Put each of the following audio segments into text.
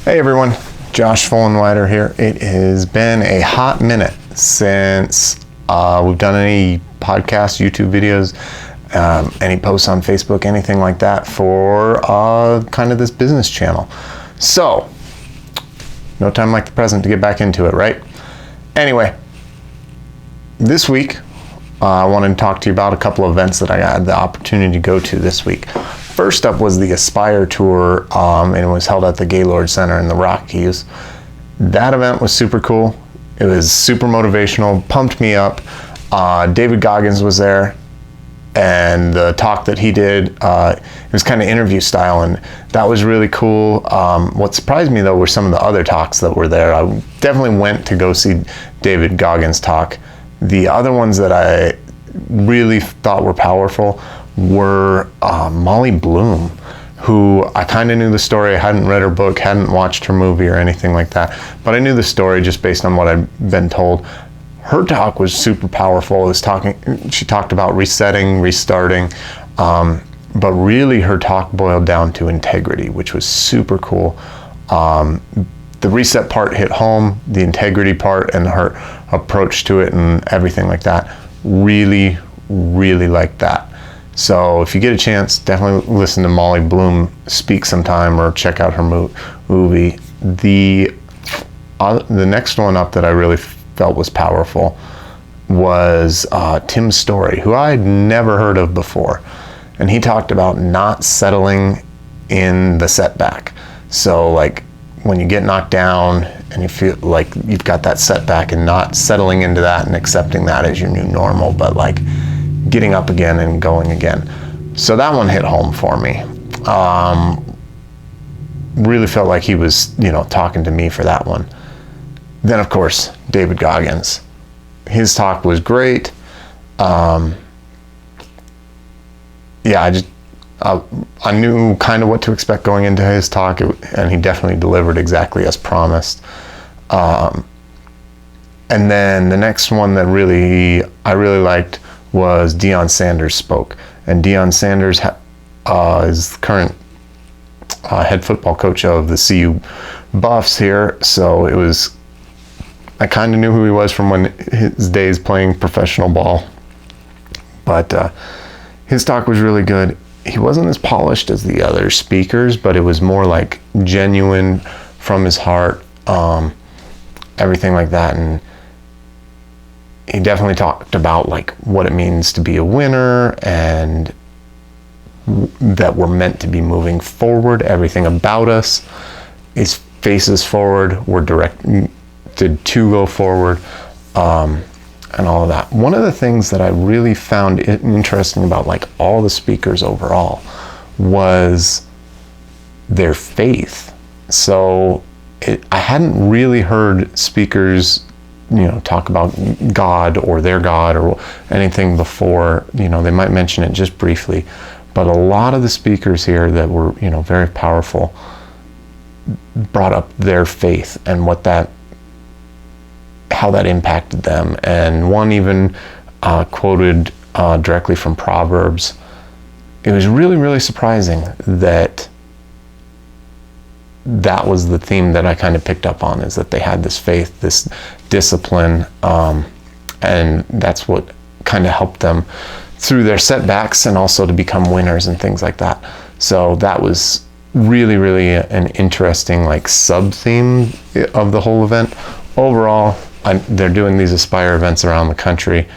Hey everyone, Josh Fullenwider here. It has been a hot minute since we've done any podcasts, YouTube videos, any posts on Facebook, anything like that for kind of this business channel. So, no time like the present to get back into it, right? Anyway, this week I wanted to talk to you about a couple of events that I had the opportunity to go to this week. First up was the Aspire tour, and it was held at the Gaylord Center in the Rockies. That event was super cool. It was super motivational, pumped me up. David Goggins was there, and the talk that he did, it was kind of interview style, and that was really cool. What surprised me though were some of the other talks that were there. I definitely went to go see David Goggins talk. The other ones that I really thought were powerful were Molly Bloom, who I kind of knew the story. I hadn't read her book, hadn't watched her movie or anything like that, but I knew the story just based on what I'd been told. Her talk was super powerful. She talked about resetting, restarting, but really her talk boiled down to integrity, which was super cool. The reset part hit home, the integrity part and her approach to it and everything like that, really liked that. So if you get a chance, definitely listen to Molly Bloom speak sometime or check out her movie. The next one up that I really felt was powerful was Tim Story, who I had never heard of before. And he talked about not settling in the setback. So like when you get knocked down and you feel like you've got that setback and not settling into that and accepting that as your new normal, but like getting up again and going again. So that one hit home for me. Really felt like he was, talking to me for that one. Then of course, David Goggins. His talk was great. I knew kind of what to expect going into his talk, and he definitely delivered exactly as promised. And then the next one that I really liked was Deion Sanders spoke. And Deion Sanders is the current head football coach of the CU Buffs here. So I kind of knew who he was from when his days playing professional ball. But his talk was really good. He wasn't as polished as the other speakers, but it was more like genuine from his heart, everything like that. And he definitely talked about like what it means to be a winner and that we're meant to be moving forward. Everything about us is faces forward. We're directed to go forward, and all of that. One of the things that I really found interesting about like all the speakers overall was their faith. So I hadn't really heard speakers talk about God or their God or anything before. They might mention it just briefly, but a lot of the speakers here that were, very powerful brought up their faith and how that impacted them. And one even quoted directly from Proverbs. It was really surprising that was the theme that I kind of picked up on, is that they had this faith, this discipline, and that's what kind of helped them through their setbacks and also to become winners and things like that. So that was really an interesting like sub-theme of the whole event. Overall, they're doing these Aspire events around the country.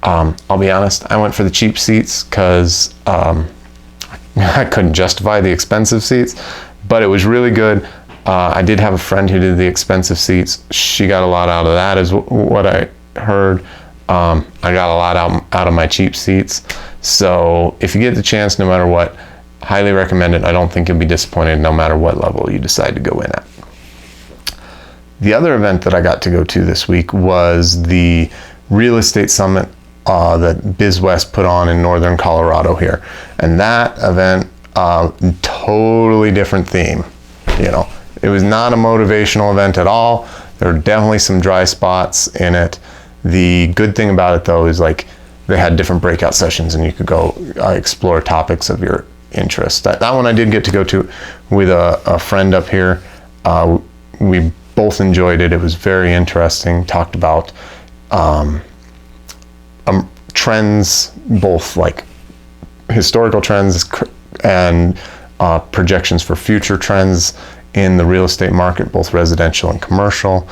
I'll be honest, I went for the cheap seats because I couldn't justify the expensive seats, but it was really good. I did have a friend who did the expensive seats. She got a lot out of that, is what I heard. I got a lot out of my cheap seats. So if you get the chance, no matter what, highly recommend it. I don't think you'll be disappointed no matter what level you decide to go in at. The other event that I got to go to this week was the real estate summit that BizWest put on in northern Colorado here. And that event, totally different theme. It was not a motivational event at all. There were definitely some dry spots in it. The good thing about it though is like they had different breakout sessions and you could go explore topics of your interest. That one I did get to go to with a friend up here. We both enjoyed it. It was very interesting. Talked about trends, both like historical trends and projections for future trends in the real estate market, both residential and commercial.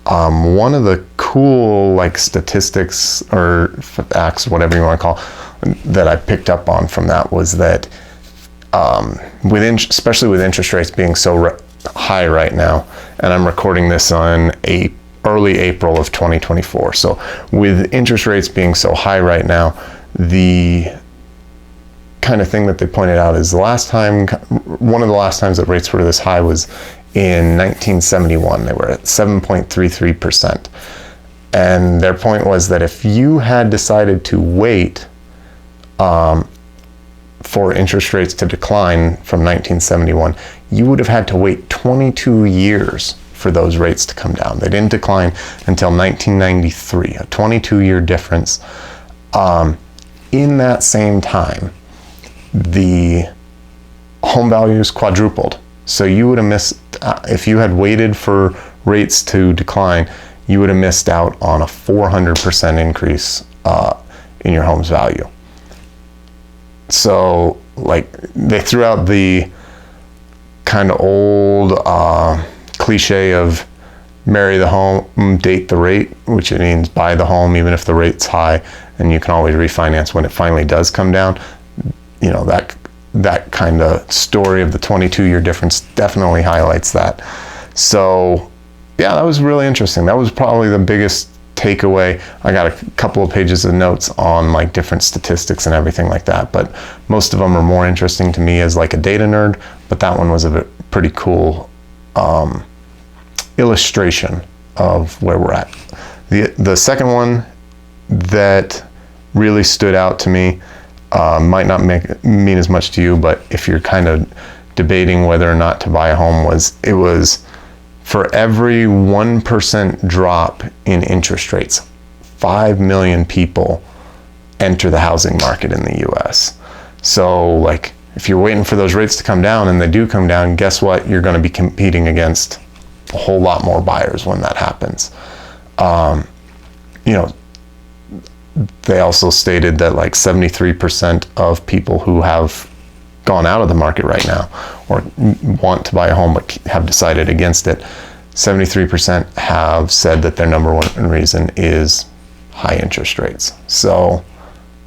One of the cool like statistics or facts, whatever you want to call, that I picked up on from that was that especially with interest rates being so high right now, and I'm recording this on early April of 2024. So with interest rates being so high right now, the kind of thing that they pointed out is one of the last times that rates were this high was in 1971. They were at 7.33%. And their point was that if you had decided to wait for interest rates to decline from 1971, you would have had to wait 22 years for those rates to come down. They didn't decline until 1993, a 22-year difference. In that same time, the home values quadrupled. So you would have missed, if you had waited for rates to decline, you would have missed out on a 400% increase in your home's value. So like they threw out the kind of old cliche of marry the home, date the rate, which it means buy the home even if the rate's high, and you can always refinance when it finally does come down. You know, that kind of story of the 22-year difference definitely highlights that. So yeah, that was really interesting. That was probably the biggest takeaway. I got a couple of pages of notes on like different statistics and everything like that, but most of them are more interesting to me as like a data nerd, but that one was a pretty cool illustration of where we're at. The second one that really stood out to me, might not mean as much to you, but if you're kind of debating whether or not to buy a home, it was for every 1% drop in interest rates, 5 million people enter the housing market in the US. So like if you're waiting for those rates to come down and they do come down, guess what? You're going to be competing against a whole lot more buyers when that happens. You know, they also stated that like 73% of people who have gone out of the market right now or want to buy a home but have decided against it, 73% have said that their number one reason is high interest rates. So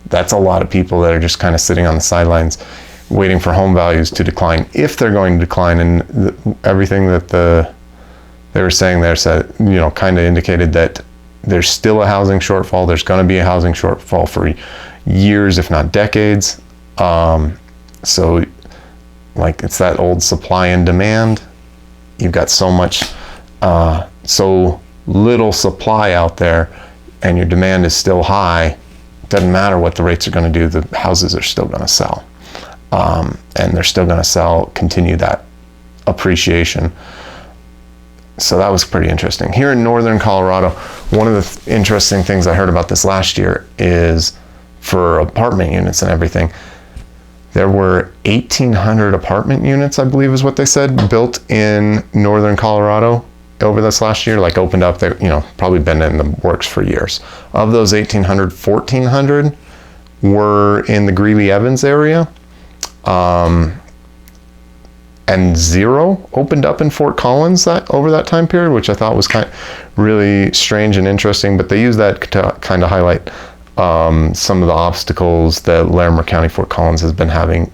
that's a lot of people that are just kind of sitting on the sidelines waiting for home values to decline, if they're going to decline. And everything that they were saying there said, you know, kind of indicated that there's still a housing shortfall. There's going to be a housing shortfall for years, if not decades. So like it's that old supply and demand. You've got so little supply out there and your demand is still high. It doesn't matter what the rates are going to do. The houses are still going to sell. And they're still going to continue that appreciation. So that was pretty interesting. Here in northern Colorado, one of the interesting things I heard about this last year is for apartment units and everything, there were 1,800 apartment units, I believe is what they said, built in northern Colorado over this last year, like opened up. They, you know, probably been in the works for years. Of those 1,800, 1,400 were in the Greeley-Evans area. And 0 opened up in Fort Collins over that time period, which I thought was kind of really strange and interesting. But they use that to kind of highlight some of the obstacles that Larimer County, Fort Collins has been having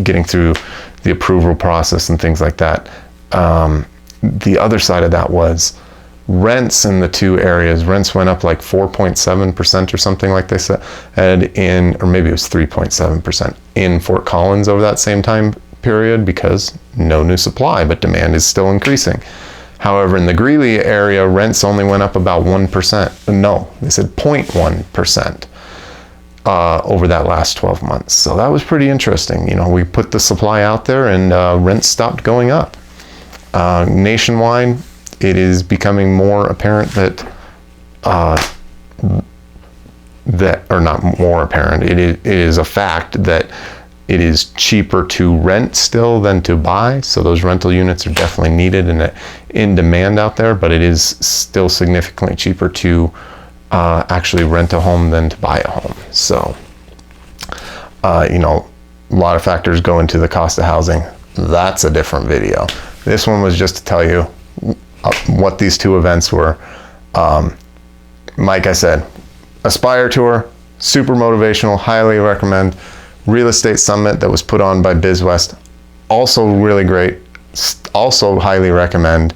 getting through the approval process and things like that. The other side of that was rents in the two areas. Rents went up like 4.7% or something like they said, or maybe it was 3.7% in Fort Collins over that same time period, because no new supply, but demand is still increasing. However, in the Greeley area, rents only went up about 1%. No, they said 0.1% over that last 12 months. So that was pretty interesting. You know, we put the supply out there and rents stopped going up. Nationwide, it is becoming more apparent or not more apparent, it is a fact that It is cheaper to rent still than to buy. So those rental units are definitely needed and in demand out there, but it is still significantly cheaper to actually rent a home than to buy a home. So, you know, a lot of factors go into the cost of housing. That's a different video. This one was just to tell you what these two events were. Like I said, Aspire Tour, super motivational, highly recommend. Real Estate Summit that was put on by BizWest, also really great, also highly recommend,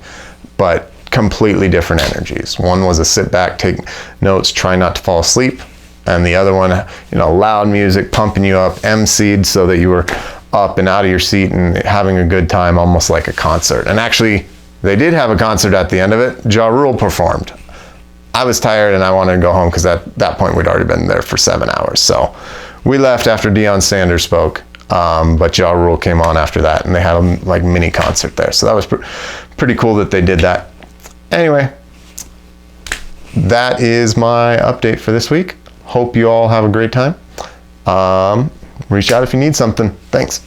but completely different energies. One was a sit back, take notes, try not to fall asleep, and the other one, you know, loud music, pumping you up, emceed so that you were up and out of your seat and having a good time, almost like a concert. And actually, they did have a concert at the end of it. Ja Rule performed. I was tired and I wanted to go home because at that point we'd already been there for 7 hours. So we left after Deion Sanders spoke, but Ja Rule came on after that, and they had a like mini concert there. So that was pretty cool that they did that. Anyway, that is my update for this week. Hope you all have a great time. Reach out if you need something. Thanks.